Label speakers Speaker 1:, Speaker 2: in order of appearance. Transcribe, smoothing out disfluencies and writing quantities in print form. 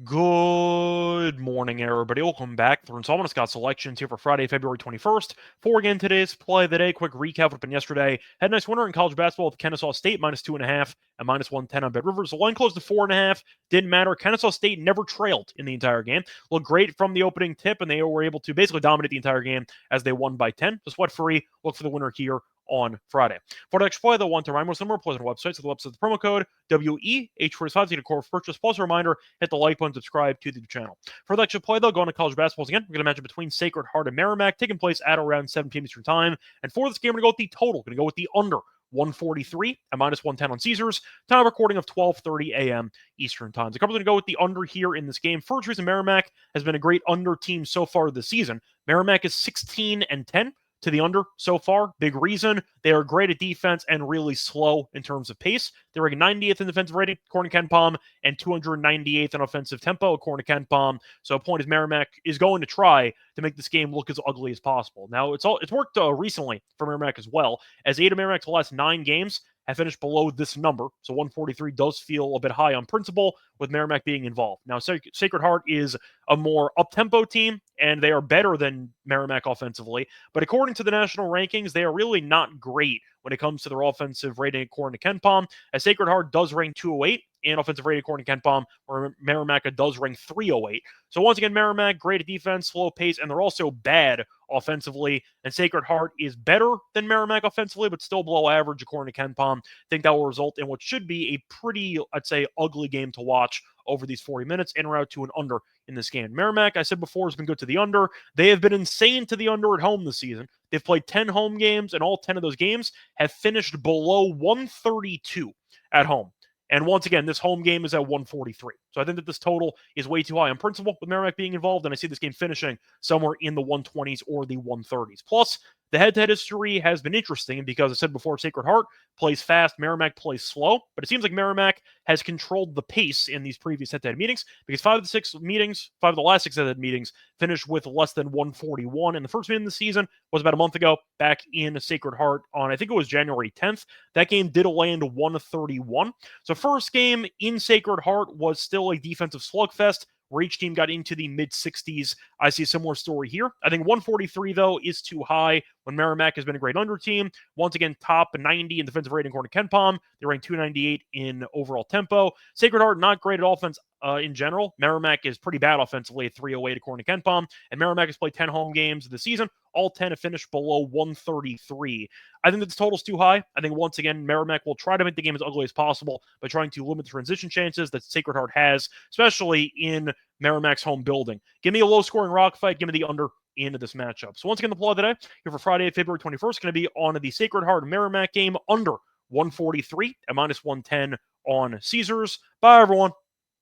Speaker 1: Good morning, everybody. Welcome back. Through installment of Scott's selections here for Friday, February 21st. For again today's play of the day, quick recap what happened yesterday. Had a nice winner in college basketball with Kennesaw State, -2.5 and -110 on Bet Rivers. The line closed to 4.5. Didn't matter. Kennesaw State never trailed in the entire game. Looked great from the opening tip, and they were able to basically dominate the entire game as they won by 10. So sweat free. Look for the winner here on Friday. For the next play, the one to Rhyme number, plays on our website. So the website, the promo code WEH45 to get a core purchase. Plus a reminder, hit the like button, subscribe to the channel. For the extra play, though, going to college basketballs again. We're going to match it between Sacred Heart and Merrimack, taking place at around 7 p.m. Eastern Time. And for this game, we're going to go with the total. Going to go with the under 143 and -110 on Caesars. Time of recording of 12:30 a.m. Eastern Time. The cover's going to go with the under here in this game. First reason, Merrimack has been a great under team so far this season. Merrimack is 16-10 to the under so far. Big reason, they are great at defense and really slow in terms of pace. They're ranked 90th in defensive rating, according to KenPom, and 298th in offensive tempo, according to KenPom. So a point is Merrimack is going to try to make this game look as ugly as possible. Now, it's worked recently for Merrimack as well, as 8 of Merrimack's last 9 games have finished below this number. So 143 does feel a bit high on principle with Merrimack being involved. Now, Sacred Heart is a more up-tempo team, and they are better than Merrimack offensively. But according to the national rankings, they are really not great when it comes to their offensive rating according to KenPom, as Sacred Heart does rank 208 in offensive rating according to KenPom, where Merrimack does rank 308. So once again, Merrimack, great at defense, slow pace, and they're also bad offensively. And Sacred Heart is better than Merrimack offensively, but still below average according to KenPom. I think that will result in what should be a pretty, I'd say, ugly game to watch over these 40 minutes, en route to an under in this game. Merrimack, I said before, has been good to the under. They have been insane to the under at home this season. They've played 10 home games, and all 10 of those games have finished below 132 at home. And once again, this home game is at 143. So I think that this total is way too high on principle with Merrimack being involved, and I see this game finishing somewhere in the 120s or the 130s. Plus, the head-to-head history has been interesting because I said before, Sacred Heart plays fast, Merrimack plays slow, but it seems like Merrimack has controlled the pace in these previous head-to-head meetings because 5 of the last 6 head-to-head meetings finished with less than 141. And the first meeting of the season was about a month ago, back in Sacred Heart on, I think it was January 10th. That game did land 131. So first game in Sacred Heart was still a defensive slugfest, where each team got into the mid-60s. I see a similar story here. I think 143, though, is too high when Merrimack has been a great under team. Once again, top 90 in defensive rating according to KenPom. They rank 298 in overall tempo. Sacred Heart, not great at offense in general. Merrimack is pretty bad offensively at 308 according to KenPom. And Merrimack has played 10 home games this season. All 10 have finished below 133. I think that this total's too high. I think, once again, Merrimack will try to make the game as ugly as possible by trying to limit the transition chances that Sacred Heart has, especially in Merrimack's home building. Give me a low-scoring rock fight. Give me the under into this matchup. So once again, the play today here for Friday, February 21st, going to be on the Sacred Heart Merrimack game under 143 at -110 on Caesars. Bye, everyone.